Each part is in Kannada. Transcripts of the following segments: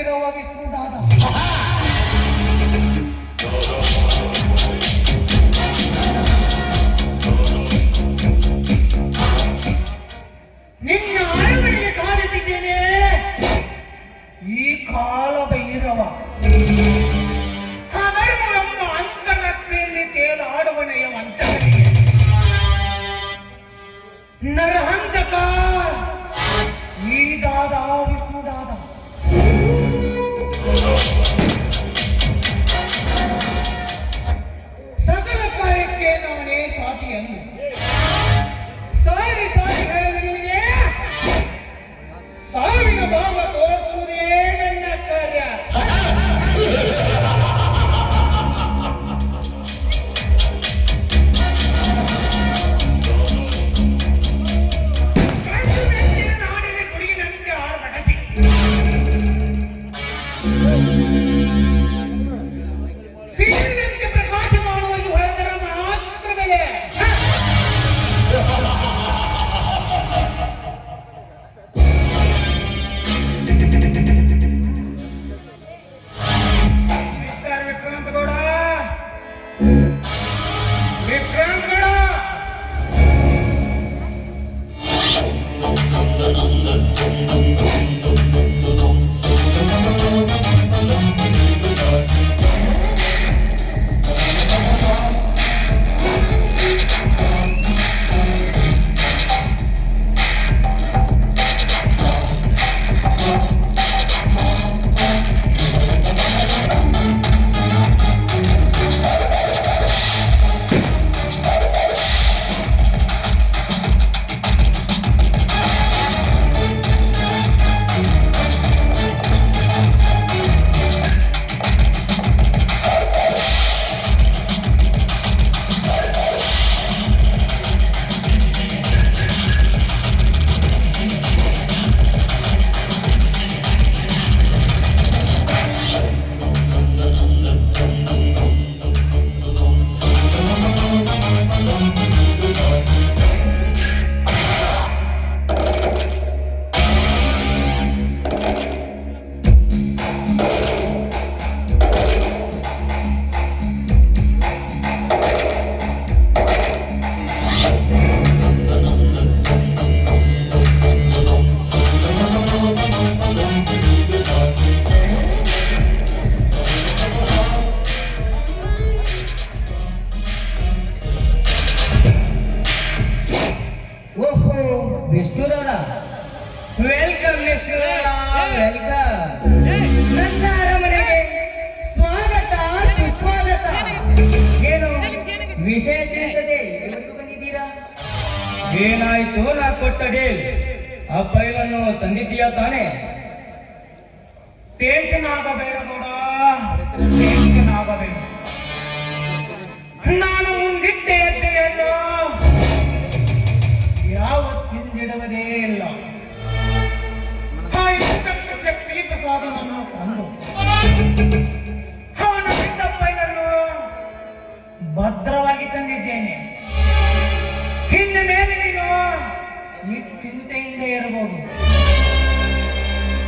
ಮೇಲಿರುವ ವಿಷ್ಣುದಾದ ನಿನ್ನ ಅರಮನೆಗೆ ಕಾಯುತ್ತಿದ್ದೇನೆ. ಈ ಕಾಲ ಭೈರವ ಅಧರ್ಮವೆಂಬ ಅಂತರಕ್ಷೆಯಲ್ಲಿ ತೇಲಾಡುವನೆಯ ವಂಚಕನಿಗೆ ನರಹಂತಕ ಈ ದಾದ ವಿಷ್ಣುದಾದ ಸಕಲ ಕಾರ್ಯಕ್ಕೆ ನಾನೇ ಸಾಟಿಯನ್ನು ಸಾರಿ ಸಾರಿ ಹೇಳುವನಿಗೆ ಸಾವಿನ ಭಾವ ತೋರಿಸುವುದೇ ನನ್ನ ಕಾರ್ಯ. ನಾಡಿನ ಕುಡಿಗಿನಂತೆ ಆರ್ಭಟಿಸಿ ಸೀರಿನಂತೆ ಪ್ರಕಾಶ ಮಾಡುವಲ್ಲಿ ಹೊಳೆದರ ಮಾತ್ರ ಬೆಲೆ. ವಿಷ್ಣುದಾದ ವೆಲ್ಕಮ್. ವಿಷ್ಣುದಾದ ವೆಲ್ಕಮ್. ನನ್ನ ಅರಮನೆಗೆ ಸ್ವಾಗತ ಸುಸ್ವಾಗತ. ಏನು ವಿಷಯ ತಿಳಿಸದೆ ಇವತ್ತು ಬಂದಿದ್ದೀರಾ? ಏನಾಯ್ತು? ನಾ ಕೊಟ್ಟ ಡೇಲ್ ಆ ಫೈಲನ್ನು ತಂದಿದ್ದೀಯಾ ತಾನೆ? ಟೆನ್ಷನ್ ಆಗಬೇಡ ಗೌಡ, ಟೆನ್ಷನ್ ಆಗಬೇಡ. ನಾನು ಮುಂದಿಟ್ಟ ಹೆಜ್ಜೆಯನ್ನು ಯಾವತ್ತಿಂದಿಡುವುದೇ ಇಲ್ಲ. ಶಕ್ತಿ ಪ್ರಸಾದನನ್ನು ತಂದು ಅವನ ಫೈಲನ್ನು ಭದ್ರವಾಗಿ ತಂದಿದ್ದೇನೆ. ಇನ್ನು ಮೇಲೆ ನೀನು ನಿಶ್ಚಿಂತೆಯಿಂದ ಇರಬಹುದು.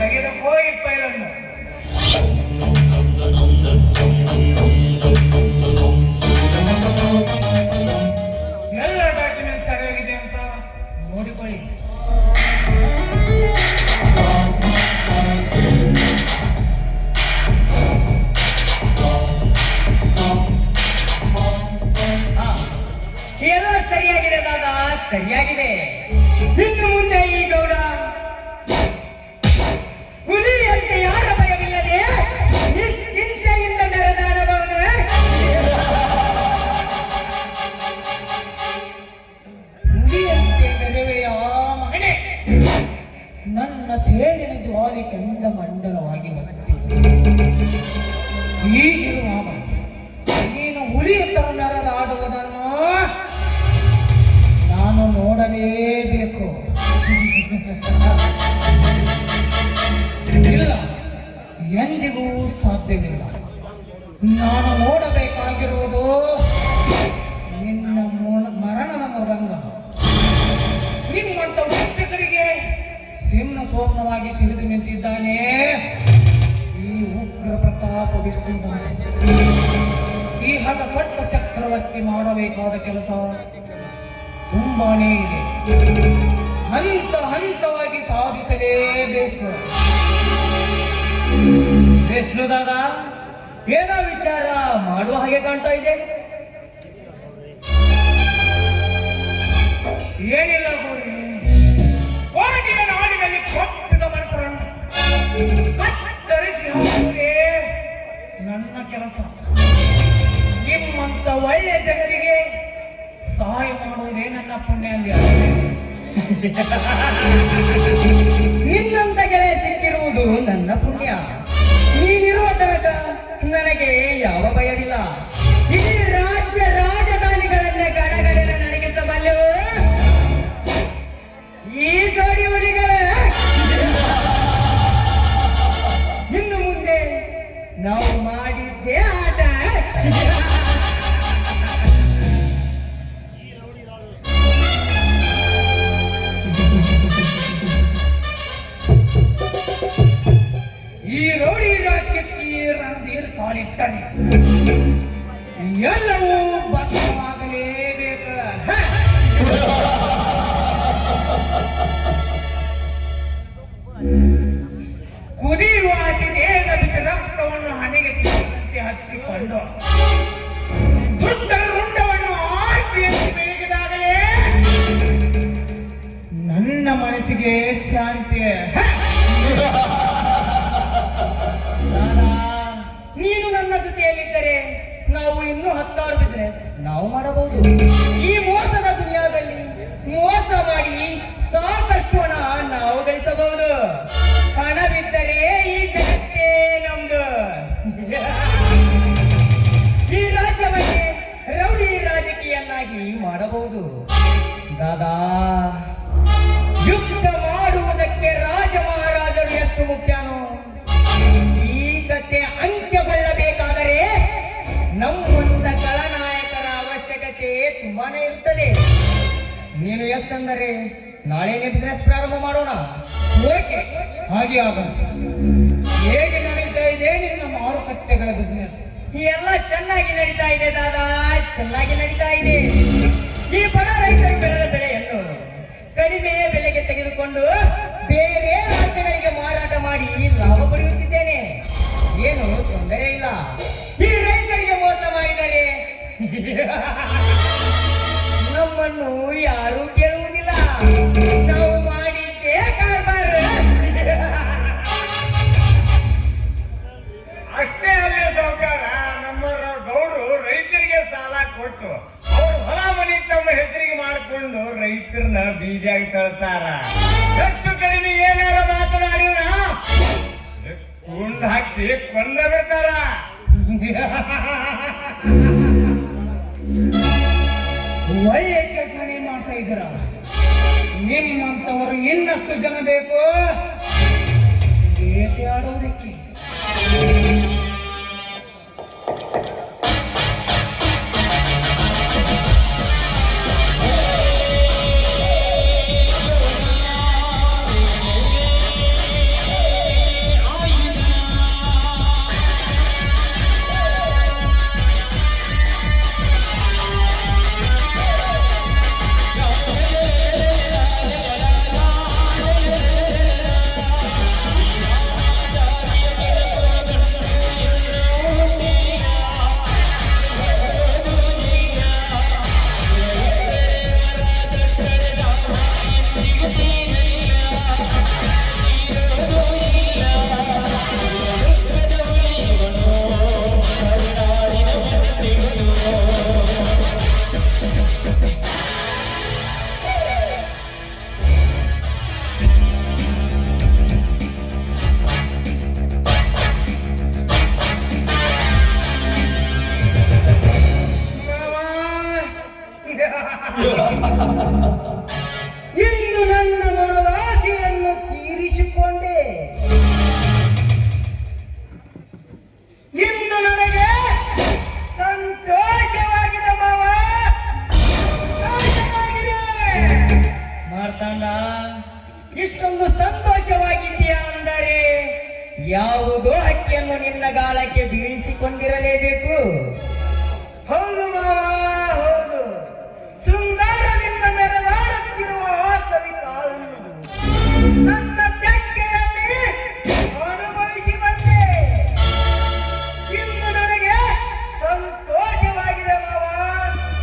ತೆಗೆದುಕೋ ಈ ಫೈಲನ್ನು. ಎಲ್ಲ ಡಾಕ್ಯುಮೆಂಟ್ ಸರಿಯಾಗಿದೆ ಅಂತ ನೋಡಿಕೊಳ್ಳಿ. ಏನೋ ಸರಿಯಾಗಿದೆ ದಾದ, ಸರಿಯಾಗಿದೆ. ಇನ್ನು ಮುಂದೆ ಈ ಗೌಡ ಹುಲಿಯಂತೆ ಯಾರ ಭಯವಿಲ್ಲದೆ ನಿಶ್ಚಿಂತೆಯಿಂದ ಮೆರೆದಾಡಬಹುದು. ಹುಲಿಯಂತೆ ಮೆರೆವೆಯ ಮಗನೇ, ನನ್ನ ಸೇಡಿನ ಜ್ವಾಲಿ ಕೆಂಡ ಮಂಡಲವಾಗಿ ಬರುತ್ತಿದೆ. ಹೀಗಿರುವಾಗ ನೀನು ಹುಲಿಯ ತರ ಮೆರೆದಾಡುವುದನ್ನು ನಾನು ನೋಡಲೇಬೇಕು. ಇಲ್ಲ, ಎಂದಿಗೂ ಸಾಧ್ಯವಿಲ್ಲ. ನಾನು ನೋಡಬೇಕಾಗಿರುವುದು ನಿನ್ನ ಮರಣದ ಮೃದಂಗ. ನಿಮ್ಮಂತ ವೀಕ್ಷಕರಿಗೆ ಸಿಂಹ ಸ್ವಪ್ನವಾಗಿ ಸಿಡಿದು ನಿಂತಿದ್ದಾನೆ ಪ್ರತಾಪವಿಷ್ಣುತ್ತಾನೆ. ಈ ಹಠಪಟ್ಟ ಚಕ್ರವರ್ತಿ ಮಾಡಬೇಕಾದ ಕೆಲಸ ತುಂಬಾನೇ ಇದೆ. ಹಂತ ಹಂತವಾಗಿ ಸಾಧಿಸಲೇಬೇಕು. ವಿಷ್ಣುದಾದ, ಏನೋ ವಿಚಾರ ಮಾಡುವ ಹಾಗೆ ಕಾಣ್ತಾ ಇದೆ. ಏನಿಲ್ಲ ಗೋರಿ, ಕೋಟಿಯ ನಾಡಿನಲ್ಲಿ ಕೊಟ್ಟಿದ ಮನಸ್ಸರನ್ನು ಕತ್ತರಿಸಿ ಹಾಕುವುದೇ ನನ್ನ ಕೆಲಸ. ನಿಮ್ಮಂತ ಒಳ್ಳೆಯ ಜನರಿಗೆ ಸಹಾಯ ಮಾಡುವುದೇ ನನ್ನ ಪುಣ್ಯ ಅಂದ್ಯ. ನಿನ್ನಂತ ಗೆಳೆಯ ಸಿಕ್ಕಿರುವುದು ನನ್ನ ಪುಣ್ಯ. ನೀನಿರುವ ತನಕ ನನಗೆ ಯಾವ ಭಯವಿಲ್ಲ. ಈ ರಾಜ್ಯ ರಾಜಧಾನಿಗಳನ್ನೇ ಗಡಗಡನ ನಡಗಿಸಬಲ್ಲೆವು ಈ ಜೋಡಿ ಹುಲಿಗಳ. ಇನ್ನು ಮುಂದೆ ನಾವು ಮಾಡಿದ್ದೇ ಆಟ. ಈ ರೌಡಿ ರಾಜಕೀಯಕ್ಕೆ ರಣಧೀರ್ ಕಾಲಿಟ್ಟರೆ ಎಲ್ಲವೂ ಭಸ್ಮವಾಗಲೇಬೇಕು. ಕುದಿಯುವ ಹಸಿದೇಹ ಬಿಸಿ ರಕ್ತವನ್ನು ಹಣೆಗೆ ತಿರುಗಂತೆ ಹಚ್ಚಿಕೊಂಡು ದೊಡ್ಡ ರುಂಡವನ್ನು ಆರ್ತಿಯಲ್ಲಿ ಬೆಳಗಿದಾಗಲೇ ನನ್ನ ಮನಸ್ಸಿಗೆ ಶಾಂತಿ. ನೀನು ನನ್ನ ಜೊತೆಯಲ್ಲಿದ್ದರೆ ನಾವು ಇನ್ನೂ 10 ಬಿಸಿನೆಸ್ ನಾವು ಮಾಡಬಹುದು. ಈ ಮೋಸದ ದುನಿಯಾದಲ್ಲಿ ಮೋಸ ಮಾಡಿ ಸಾಕಷ್ಟು ಹಣ ನಾವು ಗಳಿಸಬಹುದು. ಹಣವಿದ್ದರೆ ಈ ಜಗತ್ತೇ ನಮ್ದು. ಈ ರಾಜ್ಯವನ್ನೇ ರೌಡಿ ರಾಜಕೀಯನ್ನಾಗಿ ಮಾಡಬಹುದು. ದಾದಾ, ಯುದ್ಧ ಮಾಡುವುದಕ್ಕೆ ರಾಜ ಮಹಾರಾಜರು ಎಷ್ಟು ಮುಖ್ಯನೋ, ಈ ಕಥೆ ಅಂತ್ಯಗೊಳ್ಳಬೇಕಾದರೆ ನಮ್ಮಂತ ಖಳನಾಯಕರ ಅವಶ್ಯಕತೆ ತುಂಬಾನೇ ಇರುತ್ತದೆ. ನೀನು ಎಸ್ ಅಂದರೆ ನಾಳೆನೇ ಬಿಸಿನೆಸ್ ಪ್ರಾರಂಭ ಮಾಡೋಣ. ಓಕೆ, ಹಾಗೆ ಆಗೋಣ. ಹೇಗೆ ನಡೀತಾ ಇದೆ ನಿನ್ನ ಮಾರುಕಟ್ಟೆಗಳ ಬಿಸಿನೆಸ್? ಎಲ್ಲ ಚೆನ್ನಾಗಿ ನಡೀತಾ ಇದೆ ದಾದಾ, ಚೆನ್ನಾಗಿ ನಡೀತಾ ಇದೆ. ಈ ಬಡ ರೈತರು ಬೆಳೆದ ಬೆಳೆಯನ್ನು ಕಡಿಮೆ ಬೆಲೆಗೆ ತೆಗೆದುಕೊಂಡು ಬೇರೆ ರಾಜ್ಯಗಳಿಗೆ ಮಾರಾಟ ಮಾಡಿ ಲಾಭ ಪಡೆಯುತ್ತಿದ್ದೇನೆ. ಏನು ತೊಂದರೆ ಇಲ್ಲ. ಈ ರೈತರಿಗೆ ಮೋಸ ಮಾಡಿದರೆ ನಮ್ಮನ್ನು ಯಾರೂ ಕೇಳುವುದಿಲ್ಲ. ನಾವು ಮಾಡಿದ್ದೇ ಕಾರ್ಬಾರ್. ಅಷ್ಟೇ ಅಲ್ಲೇ ಸಾವುಕಾರ, ನಮ್ಮ ಗೌಡ್ರು ರೈತರಿಗೆ ಸಾಲ ಕೊಟ್ಟು ಅವ್ರ ಹೊಲ ಮನಿ ತಮ್ಮ ಹೆಸರಿಗೆ ಮಾಡಿಕೊಂಡು ರೈತರನ್ನ ಬೀದಿಯಾಗಿ ತಳ್ತಾರ. ಹೆಚ್ಚು ಕಡಿಮೆ ಏನಾರ ಮಾತನಾಡಿದ್ರ ಗುಂಡು ಹಾಕ್ಸಿ ಕೊಂದ ಬಿಡ್ತಾರ. ಒಳ್ಳೆ ಕೆಲಸನೇ ಮಾಡ್ತಾ ಇದ್ದೀರ. ನಿಮ್ಮಂತವರು ಇನ್ನಷ್ಟು ಜನ ಬೇಕು ಬೇಟೆಯಾಡುವುದಕ್ಕೆ. ಯಾವುದೋ ಹಕ್ಕಿಯನ್ನು ನಿನ್ನ ಗಾಳಕ್ಕೆ ಬೀಳಿಸಿಕೊಂಡಿರಲೇಬೇಕು. ಹೌದು ಮಾವ, ಹೌದು. ಶೃಂಗಾರದಿಂದ ಮೆರೆದಾಡುತ್ತಿರುವ ಆ ಸವಿತಾಳನ್ನು ನನ್ನ ತೆಕ್ಕೆಯಲ್ಲಿ ಅನುಭವಿಸಿ ಬಂದೆ. ಇನ್ನು ನನಗೆ ಸಂತೋಷವಾಗಿದೆ ಮಾವ,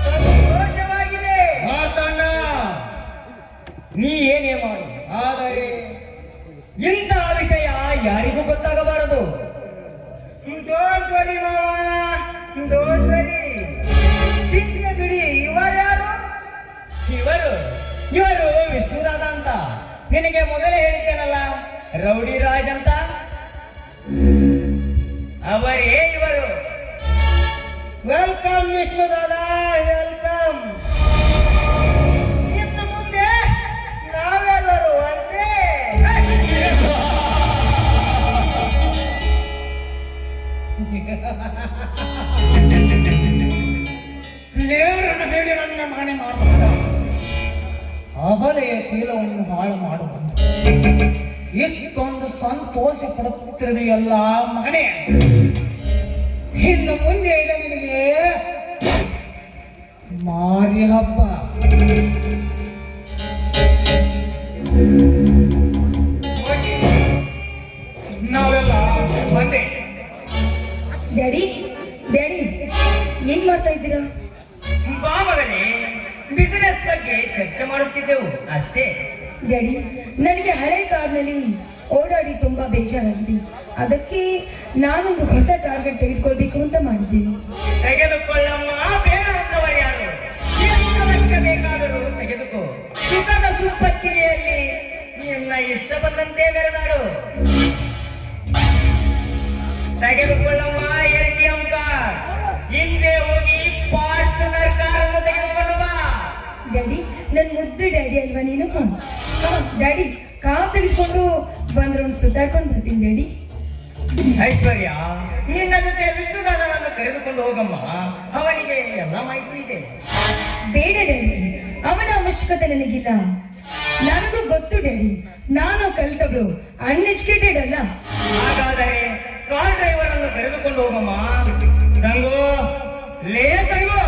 ಸಂತೋಷವಾಗಿದೆ. ಮಾತಣ್ಣ, ನೀ ಏನೇ ಮಾಡು, ಆದರೆ ಇಂತಹ ವಿಷಯ ಯಾರಿಗೂ ಗೊತ್ತಾಗಬಾರದು. ಡೋಂಟ್ ವರಿ ಮಾವ, ಡೋಂಟ್ ವರಿ. ಚಿಂತೆ ಬಿಡಿ. ಇವರ್ಯಾರು? ಇವರು ವಿಷ್ಣುದಾದ ಅಂತ. ನಿನಗೆ ಮೊದಲೇ ಹೇಳಿದ್ದೇನಲ್ಲ, ರೌಡಿ ರಾಜ್ ಅಂತ. ಅವರೇ ಇವರು. ವೆಲ್ಕಮ್ ವಿಷ್ಣು ದಾದಾ, ವೆಲ್ಕಮ್. ಇನ್ನು ಮುಂದೆ ನಾವೆಲ್ಲರೂ ಒಂದೇ. ನೇರನ್ನು ಹೇಳಿ ನನ್ನ ಮಗನೇ ಮಾಡಬಾರ. ಅಬಲೆಯ ಶೀಲವನ್ನು ಹಾಳು ಮಾಡುವ ಎಷ್ಟೊಂದು ಸಂತೋಷ ಪಡುತ್ತಿರಲಿಲ್ಲ ಮಗನೇ. ಇನ್ನು ಮುಂದೆ ಇದೆ ನಿನಗೆ ಮಾರಿ ಹಬ್ಬ. ನಾವೆಲ್ಲ ಬಂದೆ. ಡ್ಯಾಡಿ, ಡ್ಯಾಡಿ, ಏನ್ ಮಾಡ್ತಾ ಇದ್ದೀರಾ? ಬಾ ಮಗನೇ, ಬಿಸಿನೆಸ್ ಬಗ್ಗೆ ಚರ್ಚೆ ಮಾಡುತ್ತಿದ್ದೆವು ಅಷ್ಟೇ. ಡ್ಯಾಡಿ, ನನಗೆ ಹಳೆ ಕಾರ್ನಲ್ಲಿ ಓಡಾಡಿ ತುಂಬಾ ಬೇಜಾರಾಗಿದೆ. ಅದಕ್ಕೆ ನಾನೊಂದು ಹೊಸ ಟಾರ್ಗೆಟ್ ತೆಗೆದುಕೊಳ್ಬೇಕು ಅಂತ ಮಾಡಿದ್ದೀನಿ. ತೆಗೆದುಕೊಳ್ಳಮ್ಮ, ಬೇಡ ಅನ್ನವರು ಯಾರು? ಎಷ್ಟು ಲಕ್ಷ ಬೇಕಾದರೂ ತೆಗೆದುಕೋ. ಸುಖದ ಸುಪ್ಪತ್ತಿಗೆಯಲ್ಲಿ ನಿನ್ನ ಇಷ್ಟ ಬಂದಂತೆ ಮೆರೆದಾಡು. ತೆಗೆದುಕೊಳ್ಳಮ್ಮ, ಎಲ್ಟಿ ಅಂಕ. ಹಿಂದೆ ಹೋಗಿ ಫಾರ್ಚುನರ್ ಕಾರನ್ನು ತೆಗೆದುಕೊಂಡು ಬಾ. ಡ್ಯಾಡಿ, ನನ್ ಮುದ್ದು ಡ್ಯಾಡಿ ಅಲ್ವಾ ನೀನು? ಡ್ಯಾಡಿ, ಕಾರ್ ತೆಗೆದುಕೊಂಡು ಬಂದ್ರೆ ಒಂದು ಸುತ್ತಾಡ್ಕೊಂಡು ಬರ್ತೀನಿ ಡ್ಯಾಡಿ. ಐಶ್ವರ್ಯ, ನಿನ್ನ ಜೊತೆ ವಿಷ್ಣುದಾನವನ್ನು ಕರೆದುಕೊಂಡು ಹೋಗಮ್ಮ. ಅವನಿಗೆ ಎಲ್ಲ ಮಾಹಿತಿ ಇದೆ. ಬೇಡ ಡ್ಯಾಡಿ, ಅವನ ಅವಶ್ಯಕತೆ ನನಗಿಲ್ಲ. ನನಗೂ ಗೊತ್ತು ಡ್ಯಾಡಿ, ನಾನು ಕಲ್ತವಳು, ಅನ್ಎಜುಕೇಟೆಡ್ ಅಲ್ಲ. ಹಾಗಾದರೆ ಕಾರ್ ಡ್ರೈವರ್ ಅನ್ನು ಕರೆದುಕೊಂಡು ಹೋಗಮ್ಮ. ಸಂಗು, ಲೇ ಸಂಗು.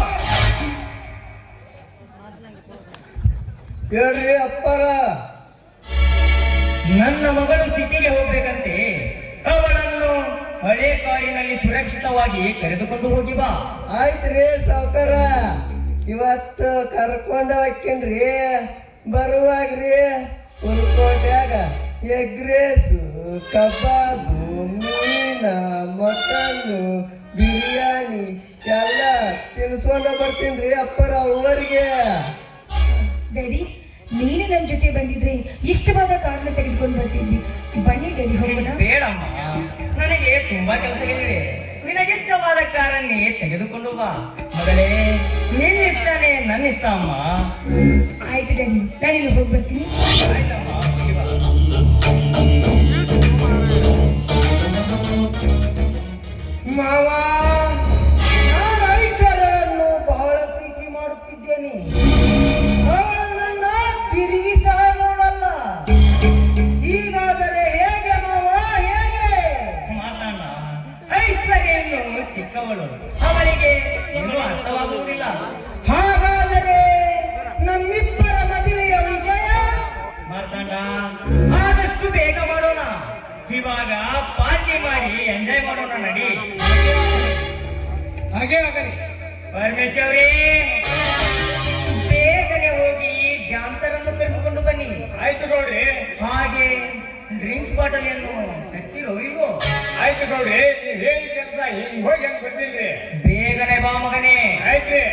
ಹೇಳ್ರಿ ಅಪ್ಪರ. ನನ್ನ ಮಗಳು ಸಿಟಿಗೆ ಹೋಗ್ಬೇಕಂತೆ. ಅವಳನ್ನು ಹಳೆ ಕಾರಿನಲ್ಲಿ ಸುರಕ್ಷಿತವಾಗಿ ಕರೆದುಕೊಂಡು ಹೋಗಿ ಬಾ. ಆಯ್ತ್ರಿ ಸಾವ್ಕಾರ, ಇವತ್ತು ಕರ್ಕೊಂಡ ಹೋಗ್ಕೇನ್ರಿ. ಬರುವಾಗ್ರಿ ಉರ್ಕೋಟ್ಯಾಗ ಎಗ್ ರೈಸು, ಕಬಾಬು, ಮೀನ, ಮಟನ್ನು, ಬಿರಿಯಾನಿ ಎಲ್ಲ ತಿನ್ಸ್ಕೊಂಡ ಬರ್ತೀನಿ ಅಪ್ಪರ ಊರಿಗೆ. ಡ್ಯಾಡಿ, ನೀನು ನನ್ನ ಜೊತೆ ಬಂದಿದ್ರೆ ಇಷ್ಟವಾದ ಕಾರ್ನ ತೆಗೆದುಕೊಂಡು ಬರ್ತಿದ್ವಿ. ಬನ್ನಿ ಡ್ಯಾಡಿ, ಹೋಗೋಣ. ಬೇಡಮ್ಮ, ನನಗೆ ತುಂಬಾ ಕೆಲಸಗಳಿವೆ. ನಿನಗಿಷ್ಟವಾದ ಕಾರನ್ನೇ ತೆಗೆದುಕೊಂಡು ಬಾ. ಮಗಳೇ, ನಿನ್ನಿಷ್ಟನೇ ನನ್ನಿಷ್ಟ ಅಮ್ಮ. ಆಯ್ತು ಡ್ಯಾಡಿ, ನಾನಿಲ್ಲಿ ಹೋಗಿ ಬರ್ತೀನಿ. ಆಯ್ತಮ್ಮ, ಹೋಗಿ ಬಾ. ಮಾವ, ನಾನು ಐಶ್ವರ್ಯನ್ನು ಬಹಳ ಪ್ರೀತಿ ಮಾಡುತ್ತಿದ್ದೇನೆ. ಅವಳು ನನ್ನ ತಿರುಗಿ ಸಹ ನೋಡಲ್ಲ. ಹೀಗಾದರೆ ಹೇಗೆ ಮಾವ, ಹೇಗೆ? ಮಾತಣ್ಣ, ಐಶ್ವರ್ಯನ್ನು ಚಿಕ್ಕವಳು, ಅವಳಿಗೆ ಇನ್ನೂ ಅರ್ಥವಾಗುವುದಿಲ್ಲ. ಹಾಗಾದರೆ ನಮ್ಮಿಬ್ಬರ ಮದುವೆಯ ವಿಷಯ ಮಾತಣ್ಣ, ಆದಷ್ಟು ಬೇಗ ಮಾಡೋಣ. ಇವಾಗ ಪಾರ್ಟಿ ಮಾಡಿ ಎಂಜಾಯ್ ಮಾಡೋಣ, ನಡಿ. ಹಾಗೆ ಆಗಲಿ. ಪರಮೇಶ್ವರಿ, ಬೇಗನೆ ಹೋಗಿ ಡ್ಯಾನ್ಸರ್ ಅನ್ನು ಕರೆದುಕೊಂಡು ಬನ್ನಿ. ಆಯ್ತು ಗೌಡ್ರಿ. ಹಾಗೆ ಡ್ರಿಂಕ್ಸ್ ಬಾಟಲ್ ಅನ್ನು ಕಟ್ಟಿರೋ ಇಲ್ವೋ? ಆಯ್ತು ಗೌಡ್ರಿ, ನೀವ್ ಹೇಳಿ ಕೆಲಸ ಹಿಂಗ್ ಹೋಗಿ ಹಂಗ್ ಬಂದಿಲ್ರಿ. ಬೇಗನೆ ಬಾ ಮಗನೇ. ಆಯ್ತ್ರಿ.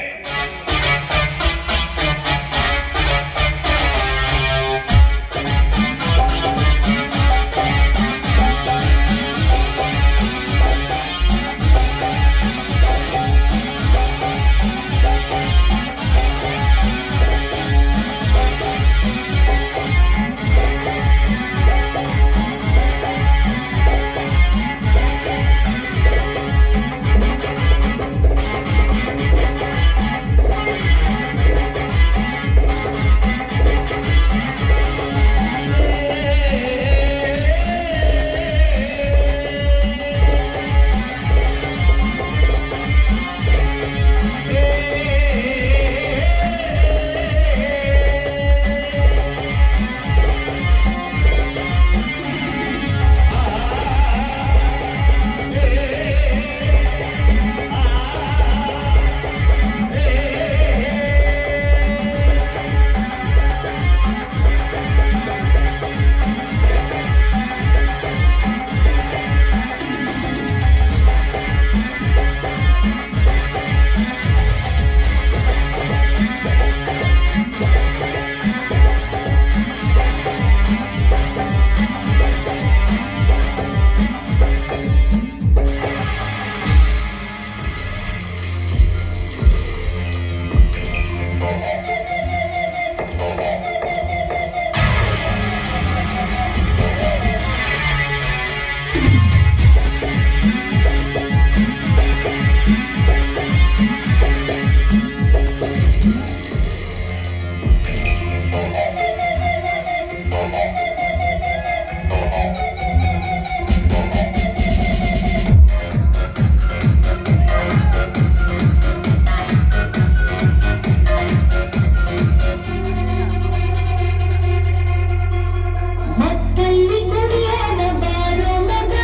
ಮತ್ತಲ್ಲಿ ಕುಡಿಯೋಣ ಬಾರೋ ಮಗ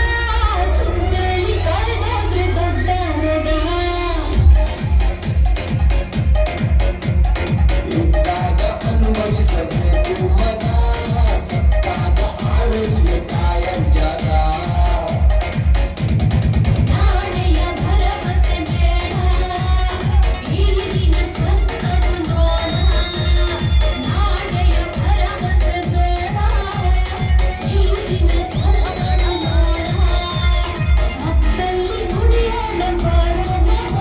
ಚಿಂತೆಲಿ ಕಾಯ್ದಾದ್ರೆ ದೊಡ್ಡ ರಗ ಇದ್ದಾಗ ಅನುಭವಿಸಬೇಕು ಮಗ ಸತ್ತಾಗ ಆಳಲಿಯ ಕಾಯಂ ಜಾಗ ನಾಳೆಯ ಭರವಸೆ ಬೇಡ ಈಗಿನ ಸ್ವತ್ತನು ನೋಡ ನಾಳೆಯ ಭರವಸೆ ಬೇಡ ಈಗಿನ ಸ್ವತ್ತನು ನೋಡ ಮತ್ತಲ್ಲಿ ಕುಡಿಯೋಣ ಬಾರೋ ಮಗ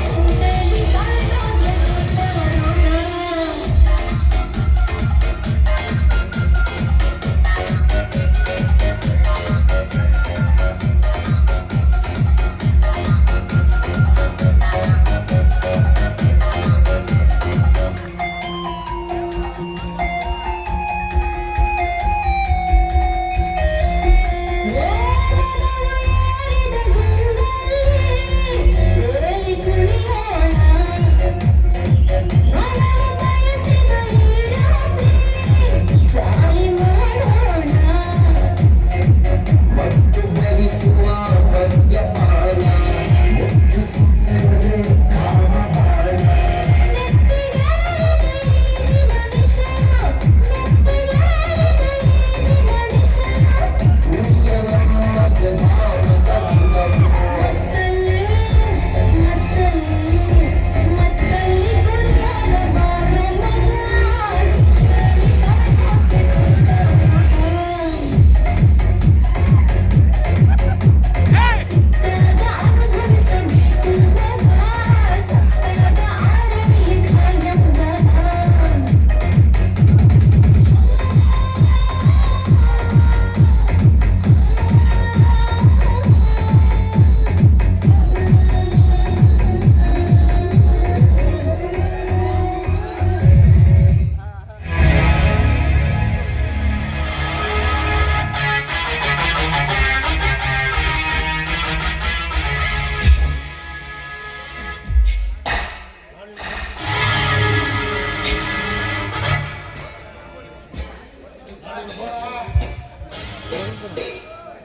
ಚಿಂತೆಲಿ ಕಾಯ್ದಾದ್ರೆ ದೊಡ್ಡ ರಗ ಮತ್ತು ಬಯಸುವ ಮದ್ಯಪಾನ ಮುತ್ತು ಸಿಕ್ಕರೆ ಕಾಮಬಾಣ ಪ್ರಿಯನಮ್ಮದ ಭಾವದ ಗುಣವು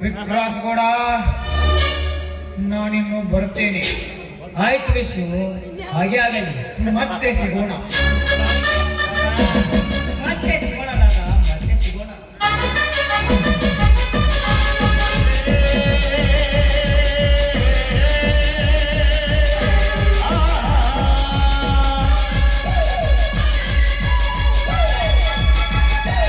ವಿಕ್ರಾಂತ್ ಗೌಡ ನಾನಿನ್ನು ಬರ್ತೇನೆ. ಆಯ್ತು ವಿಷ್ಣು, ಹಾಗೆ ಆಗಲಿ. ಮತ್ತೆ ಸಿಗೋಣ.